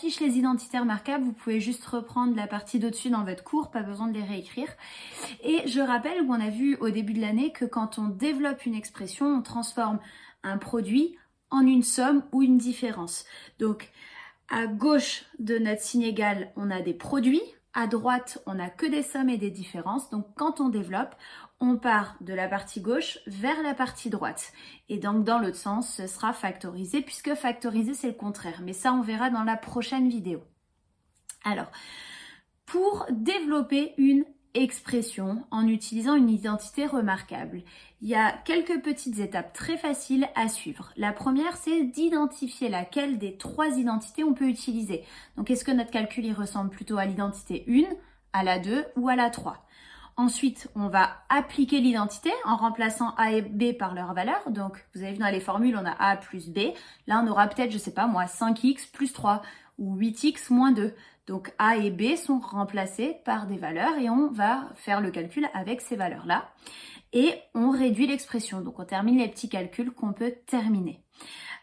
affiche les identitaires marquables, vous pouvez juste reprendre la partie d'au-dessus dans votre cours, pas besoin de les réécrire. Et je rappelle qu'on a vu au début de l'année que quand on développe une expression, on transforme un produit en une somme ou une différence. Donc, à gauche de notre signe égal, on a des produits. À droite, on n'a que des sommes et des différences. Donc, quand on développe, on part de la partie gauche vers la partie droite. Et donc, dans l'autre sens, ce sera factorisé, puisque factoriser, c'est le contraire. Mais ça, on verra dans la prochaine vidéo. Alors, pour développer une expression en utilisant une identité remarquable, il y a quelques petites étapes très faciles à suivre. La première, c'est d'identifier laquelle des 3 identités on peut utiliser. Donc, est-ce que notre calcul il ressemble plutôt à l'identité 1, à la 2 ou à la 3? Ensuite, on va appliquer l'identité en remplaçant A et B par leur valeur. Donc, vous avez vu dans les formules, on a A plus B. Là, on aura peut-être, je sais pas moi, 5x plus 3 ou 8x moins 2. Donc, A et B sont remplacés par des valeurs et on va faire le calcul avec ces valeurs-là. Et on réduit l'expression. Donc, on termine les petits calculs qu'on peut terminer.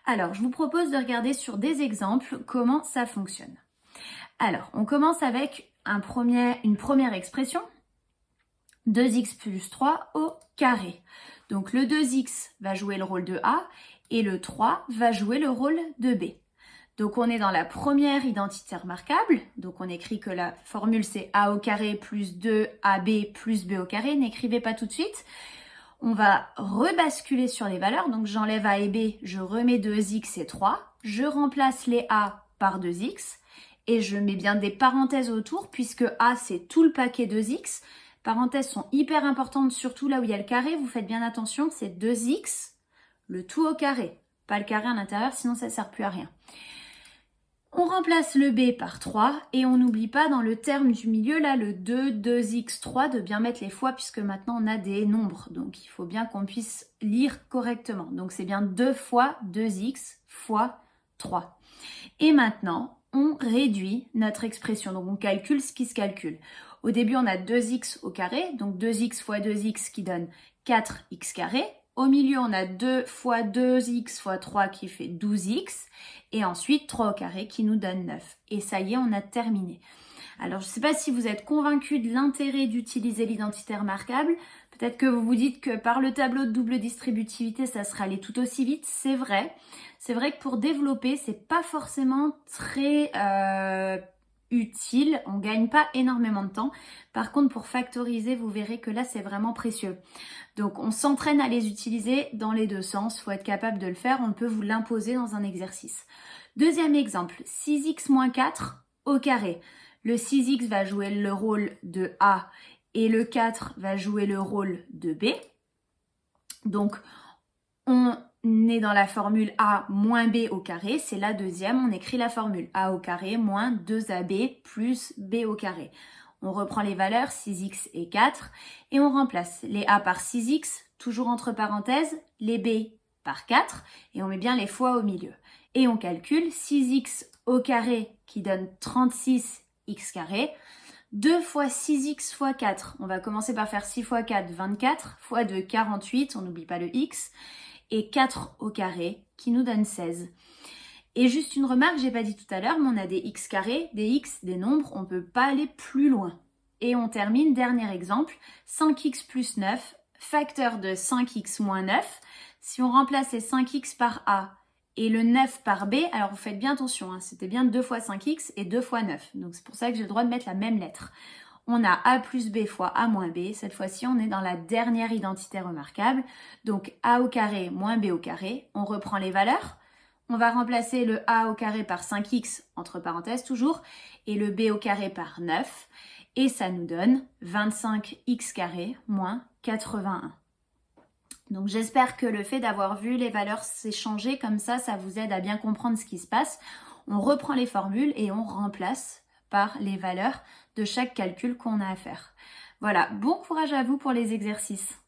Alors, je vous propose de regarder sur des exemples comment ça fonctionne. Alors, on commence avec une première expression. 2x plus 3 au carré. Donc, le 2x va jouer le rôle de A et le 3 va jouer le rôle de B. Donc, on est dans la première identité remarquable. Donc, on écrit que la formule, c'est a au carré plus 2ab plus b au carré. N'écrivez pas tout de suite. On va rebasculer sur les valeurs. Donc, j'enlève a et b, je remets 2x et 3. Je remplace les a par 2x. Et je mets bien des parenthèses autour, puisque a, c'est tout le paquet 2x. Parenthèses sont hyper importantes, surtout là où il y a le carré. Vous faites bien attention, c'est 2x, le tout au carré. Pas le carré à l'intérieur, sinon ça ne sert plus à rien. On remplace le B par 3 et on n'oublie pas dans le terme du milieu, là, le 2, 2x, 3, de bien mettre les fois puisque maintenant on a des nombres. Donc, il faut bien qu'on puisse lire correctement. Donc, c'est bien 2 fois 2x fois 3. Et maintenant, on réduit notre expression. Donc, on calcule ce qui se calcule. Au début, on a 2x au carré, donc 2x fois 2x qui donne 4x carré. Au milieu, on a 2 fois 2x fois 3 qui fait 12x. Et ensuite, 3 au carré qui nous donne 9. Et ça y est, on a terminé. Alors, je ne sais pas si vous êtes convaincu de l'intérêt d'utiliser l'identité remarquable. Peut-être que vous vous dites que par le tableau de double distributivité, ça serait allé tout aussi vite. C'est vrai. C'est vrai que pour développer, c'est pas forcément très utile. On gagne pas énormément de temps. Par contre, pour factoriser, vous verrez que là, c'est vraiment précieux. Donc, on s'entraîne à les utiliser dans les deux sens. Il faut être capable de le faire. On peut vous l'imposer dans un exercice. Deuxième exemple, 6x moins 4 au carré. Le 6x va jouer le rôle de A et le 4 va jouer le rôle de B. Donc, on est dans la formule A moins B au carré. C'est la deuxième. On écrit la formule A au carré moins 2AB plus B au carré. On reprend les valeurs 6x et 4 et on remplace les A par 6x, toujours entre parenthèses, les B par 4 et on met bien les fois au milieu. Et on calcule 6x au carré qui donne 36x carré. 2 fois 6x fois 4, on va commencer par faire 6 fois 4, 24, fois 2, 48, on n'oublie pas le x, et 4 au carré qui nous donne 16. Et juste une remarque, j'ai pas dit tout à l'heure, mais on a des x carrés, des x, des nombres, on peut pas aller plus loin. Et on termine, dernier exemple, 5x plus 9, facteur de 5x moins 9. Si on remplace les 5x par a et le 9 par b, alors vous faites bien attention, hein, c'était bien 2 fois 5x et 2 fois 9. Donc c'est pour ça que j'ai le droit de mettre la même lettre. On a a plus b fois a moins b. Cette fois-ci, on est dans la dernière identité remarquable. Donc a au carré moins b au carré. On reprend les valeurs. On va remplacer le a au carré par 5x, entre parenthèses toujours, et le b au carré par 9. Et ça nous donne 25x carré moins 81. Donc j'espère que le fait d'avoir vu les valeurs s'échanger comme ça vous aide à bien comprendre ce qui se passe. On reprend les formules et on remplace par les valeurs de chaque calcul qu'on a à faire. Voilà, bon courage à vous pour les exercices.